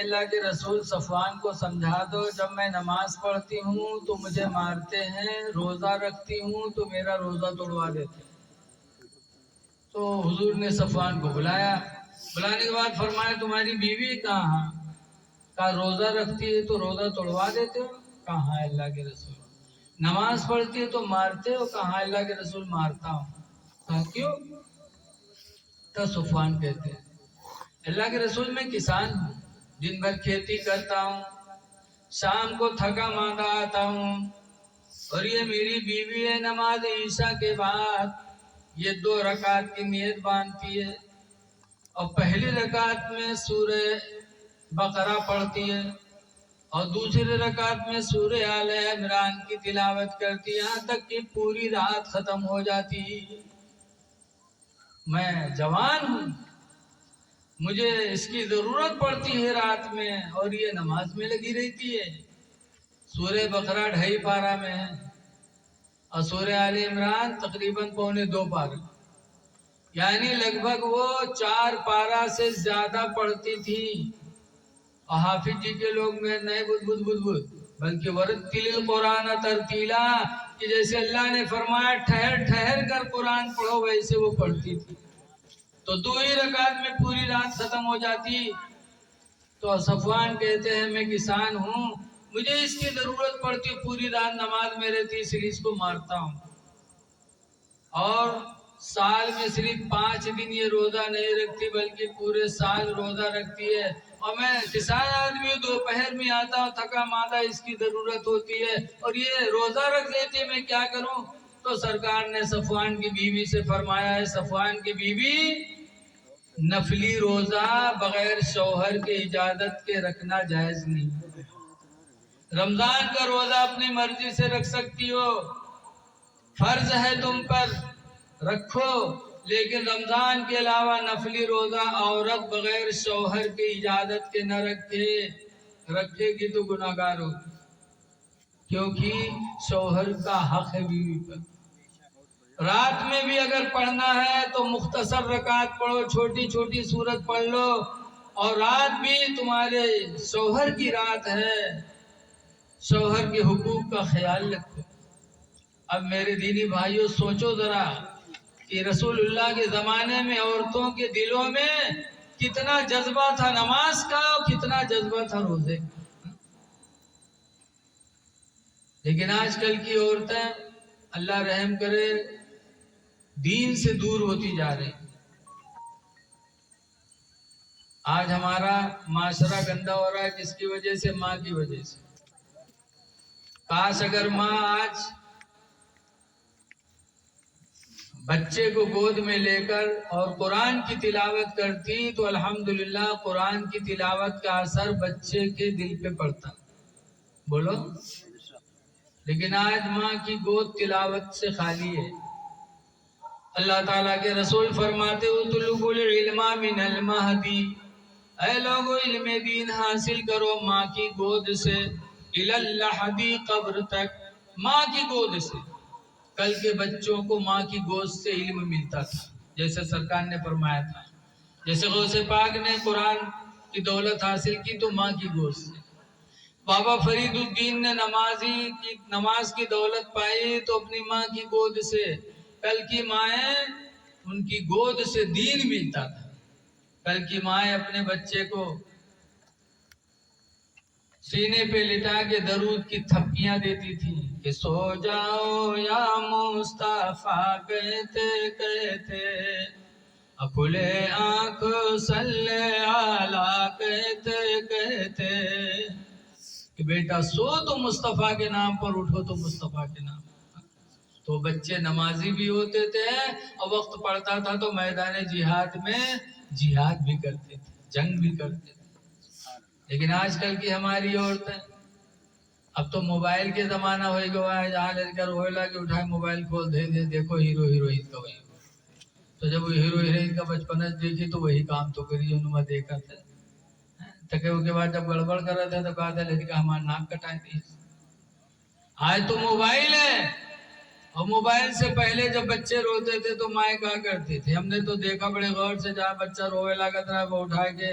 اللہ کے رسول صفوان کو سمجھا دو جب میں نماز پڑھتی ہوں تو مجھے مارتے ہیں، روزہ رکھتی ہوں تو میرا روزہ توڑوا دیتے ہیں۔ تو حضور نے صفوان کو بلایا، بلانے کے بعد فرمایا تمہاری بیوی کہاں؟ کہا روزہ رکھتی ہے تو روزہ توڑوا دیتے ہو؟ کہاں اللہ کے رسول؟ نماز پڑھتی ہے تو مارتے ہو؟ کہاں اللہ کے رسول مارتا ہوں؟ کہا کیوں؟ تو صفوان کہتے ہیں اللہ کے رسول میں کسان ہوں، دن بھر کھیتی کرتا ہوں، شام کو تھکا ماندہ آتا ہوں، اور یہ میری بیوی ہے نماز عشاء کے بعد یہ 2 رکعت کی نیت باندھتی ہے اور پہلی رکعت میں سورہ بقرہ پڑھتی ہے اور دوسری رکعت میں سورہ آل عمران کی تلاوت کرتی ہے، یہاں تک کہ پوری رات ختم ہو جاتی۔ میں جوان ہوں، مجھے اس کی ضرورت پڑتی ہے رات میں، اور یہ نماز میں لگی رہتی ہے۔ سورہ بقرہ 2.5 پارہ میں ہے اور سورہ آل عمران تقریباً 1.25 پارہ، یعنی لگ بھگ وہ 4 پارہ سے زیادہ پڑھتی تھی۔ اور حافظ جی کے لوگ میں نئے بدھ بلکہ ورتل القرآن ترتیلا، کہ جیسے اللہ نے فرمایا ٹھہر ٹھہر کر قرآن پڑھو، ویسے وہ پڑھتی تھی۔ تو 2 ہی رکعت میں پوری رات ختم ہو جاتی۔ تو صفوان کہتے ہیں میں کسان ہوں، مجھے اس کی ضرورت پڑتی، پوری رات نماز میں رہتی، اس لیے اس کو مارتا ہوں۔ اور سال میں صرف 5 دن یہ روزہ نہیں رکھتی بلکہ پورے سال روزہ رکھتی ہے، اور میں کسان آدمی ہوں، دوپہر میں آتا ہوں تھکا ماندہ، اس کی ضرورت ہوتی ہے اور یہ روزہ رکھ لیتی ہے، میں کیا کروں؟ تو سرکار نے صفوان کی بیوی سے فرمایا ہے صفوان کی بیوی نفلی روزہ بغیر شوہر کے اجازت کے رکھنا جائز نہیں۔ رمضان کا روزہ اپنی مرضی سے رکھ سکتی ہو، فرض ہے تم پر، رکھو، لیکن رمضان کے علاوہ نفلی روزہ عورت بغیر شوہر کی اجازت کے نہ رکھے گی تو گناہگار ہوگی، کیونکہ شوہر کا حق ہے بیوی پر۔ رات میں بھی اگر پڑھنا ہے تو مختصر رکعت پڑھو، چھوٹی چھوٹی سورت پڑھ لو، اور رات بھی تمہارے شوہر کی رات ہے، شوہر کے حقوق کا خیال رکھو۔ اب میرے دینی بھائیوں سوچو ذرا کہ رسول اللہ کے زمانے میں عورتوں کے دلوں میں کتنا جذبہ تھا نماز کا اور کتنا جذبہ تھا روزے کا، لیکن آج کل کی عورتیں اللہ رحم کرے دین سے دور ہوتی جا رہی۔ آج ہمارا معاشرہ گندا ہو رہا ہے، کس کی وجہ سے؟ ماں کی وجہ سے۔ کاش اگر ماں آج بچے کو گود میں لے کر اور قرآن کی تلاوت کرتی تو الحمدللہ قرآن کی تلاوت کا اثر بچے کے دل پہ پڑتا، بولو۔ لیکن آج ماں کی گود تلاوت سے خالی ہے۔ اللہ تعالیٰ کے رسول فرماتے اطلبوا العلم من المہدی، اے لوگو علم دین حاصل کرو ماں کی گود سے، الی اللحدی، قبر تک، ماں کی گود سے۔ کل کے بچوں کو ماں کی گود سے علم ملتا تھا، جیسے سرکار نے فرمایا تھا، جیسے غوث پاک نے قرآن کی دولت حاصل کی تو ماں کی گود سے، بابا فرید الدین نے نماز کی دولت پائی تو اپنی ماں کی گود سے۔ کل کی مائیں ان کی گود سے دین ملتا تھا، کل کی مائیں اپنے بچے کو سینے پہ لٹا کے درود کی تھپکیاں دیتی تھی کہ سو جاؤ یا مصطفیٰ کہتے کہتے، کھلے آنکھ صلی علی کہتے کہتے، کہ بیٹا سو تو مصطفیٰ کے نام پر، اٹھو تو مصطفیٰ کے نام پر۔ تو بچے نمازی بھی ہوتے تھے اور وقت پڑتا تھا تو میدان جہاد میں جہاد بھی کرتے تھے، جنگ بھی کرتے تھے۔ لیکن آج کل کی ہماری عورتیں، اب تو موبائل کے زمانہ ہوئے گا ہے، جہاں لے کر ہوئے لگے اٹھائے موبائل کھول دے دیکھو ہیرو ہیروئن کا وہی، تو جب وہ ہیرو ہیروئن کا بچپن دیکھی تو وہی کام تو کری انہوں نے دیکھا تھا۔ تھکے کے بعد جب گڑبڑ کر رہا تھا تو کہا تھا لڑکا ہمارا ناک کٹائے تھی۔ آج تو موبائل ہے، اور موبائل سے پہلے جب بچے روتے تھے تو مائیں کہا کرتی تھی، ہم نے تو دیکھا بڑے غور سے، جہاں بچہ روئے لگا تھا وہ اٹھا کے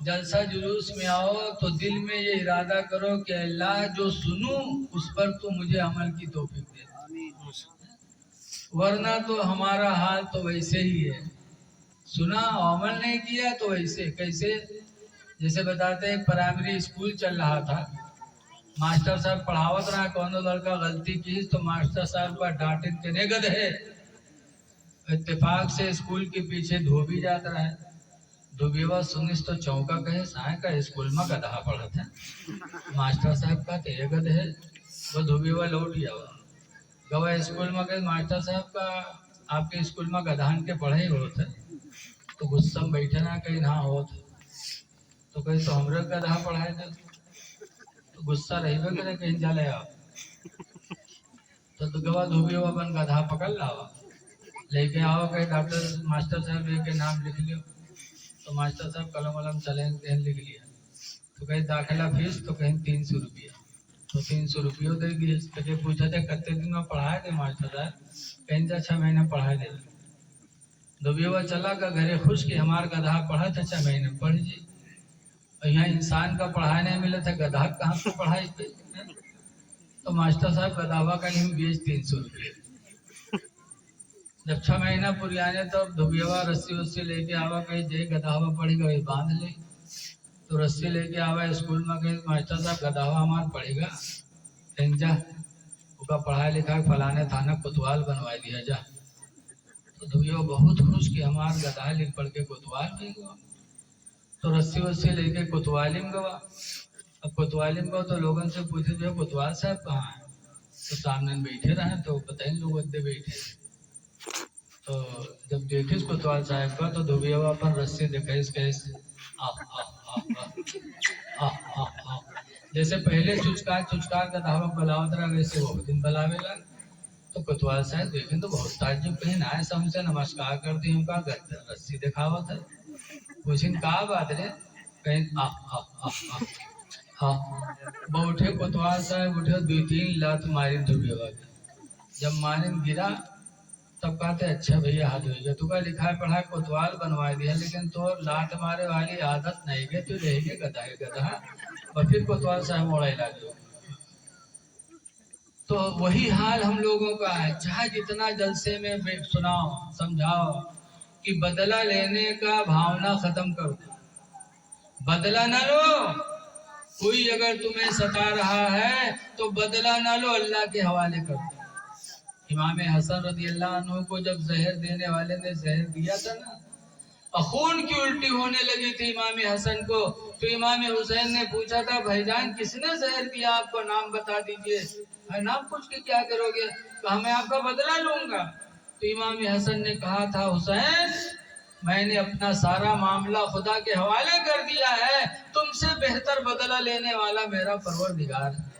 جلسہ جلوس میں آؤ تو دل میں یہ ارادہ کرو کہ اللہ جو سنوں اس پر تو مجھے عمل کی توفیق دے، ورنہ تو ہمارا حال تو ویسے ہی ہے، سنا اور عمل نہیں کیا تو ویسے کیسے؟ جیسے بتاتے ہیں پرائمری اسکول چل رہا تھا، ماسٹر صاحب پڑھاوت رہا، کونو لڑکا غلطی کی تو ماسٹر صاحب کا ڈانٹن کے نگد ہے، اتفاق سے اسکول کے پیچھے دھوبی جاتا رہا ہے، دھوبیوا سنس تو چوکا کہے سائیں کا اسکول میں گدھا پڑھت ہے، ماسٹر صاحب کا تو گد ہے، وہ دھوبیوا لوٹ گیا گوا اسکول میں کہ ماسٹر صاحب کا آپ کے اسکول میں گدھان کے پڑھے ہی ہوت ہے، تو غصہ میں بیٹھے نہ کہیں نہ ہوت، تو کہیں تو ہمرے گدھا پڑھائے تھے، تو غصہ رہی بے کرے کہیں جالے آپ، تو گوا دھوبیوا بن گدھا پکڑ لاوا، لے کے آؤ کہ ڈاکٹر ماسٹر صاحب کے نام لکھ لیو، تو ماسٹر صاحب قلم ولم چلیں کہیں لکھ لیا، تو کہیں داخلہ فیس تو کہیں 300 روپیہ، تو 300 روپیہ دے دیے، تو کہ پوچھا تھا کتے دن میں پڑھائے تھے ماسٹر صاحب، کہیں 6 مہینے پڑھائے تھے، دھوبیوا چلا کا گھرے خوش کہ ہمارا گدھا پڑھا تھا 6 مہینے پڑھ جی، اور یہاں انسان کا پڑھائی نہیں ملا تھا گدھا کہاں سے پڑھائی پہ، تو ماسٹر صاحب گدھاوا کا ہم بیچ 300 روپیہ، جب 6 مہینہ پوری آنے تو دھوبیوا رسی وسی لے کے آوا کہیں جے گدھاوا پڑے گا وہی باندھ لے، تو رسی لے کے آوا اسکول میں کہ ماسٹر صاحب گدھاوا ہمارا پڑے گا، کہیں جا اس کا پڑھائی لکھائی فلانے تھانہ کوتوال بنوا دیا جا، تو دھوبیوا بہت خوش کہ ہمارا گدھا لکھ پڑھ کے کوتوال بھی گوا، تو رسی وسی لے کے کوتوالی میں گوا، اب کوتوالی میں گوا تو لوگوں سے پوچھے جو کوتوال صاحب کہاں ہیں، تو سامنے بیٹھے رہے تو پتہ نہیں لوگ ادھر بیٹھے، تو جب دیکھیس کوتوال صاحب کا تو دھوبیوا پر رسی دکھائیس کیسے جیسے پہلے چچکار کا دھاوا بلاوت رہا ویسے وہ دن بلاوے لگ، تو کوتوال صاحب دیکھیں تو بہت تعجب کہیں نہ ایسا ہم سے نمسکار کر دی، ہم کا رسی دکھاوت ہے، پوچھیں کہا بات رے، کہیں ہاں اٹھے کوتوال صاحب اٹھے 2-3 لات ماری دھوبیوا کی، جب مارن گرا تب کہتے اچھا بھیا ہاتھ ہوئی گیا، تو کا لکھا پڑھا کوتوال بنوا دیا، لیکن تو لات مارے والی عادت نہیں گئی، تو رہ گئے گدھا، اور پھر کوتوال صاحب موڑا لگے، تو وہی حال ہم لوگوں کا ہے، چاہے جتنا جلسے میں سناؤ سمجھاؤ کہ بدلہ لینے کا بھاونا ختم کر دو، بدلہ نہ لو، کوئی اگر تمہیں ستا رہا ہے تو بدلہ نہ لو، اللہ کے حوالے کر دو، امام حسن رضی اللہ عنہ کو جب زہر دینے والے نے زہر دیا تھا نا، خون کی الٹی ہونے لگی تھی امام حسن کو، تو امام حسین نے پوچھا تھا بھائی جان کس نے زہر دیا آپ کو، نام بتا دیجئے، نام پوچھ کے کیا کرو گے، کہا میں آپ کا بدلہ لوں گا، تو امام حسن نے کہا تھا حسین میں نے اپنا سارا معاملہ خدا کے حوالے کر دیا ہے، تم سے بہتر بدلہ لینے والا میرا پروردگار ہے،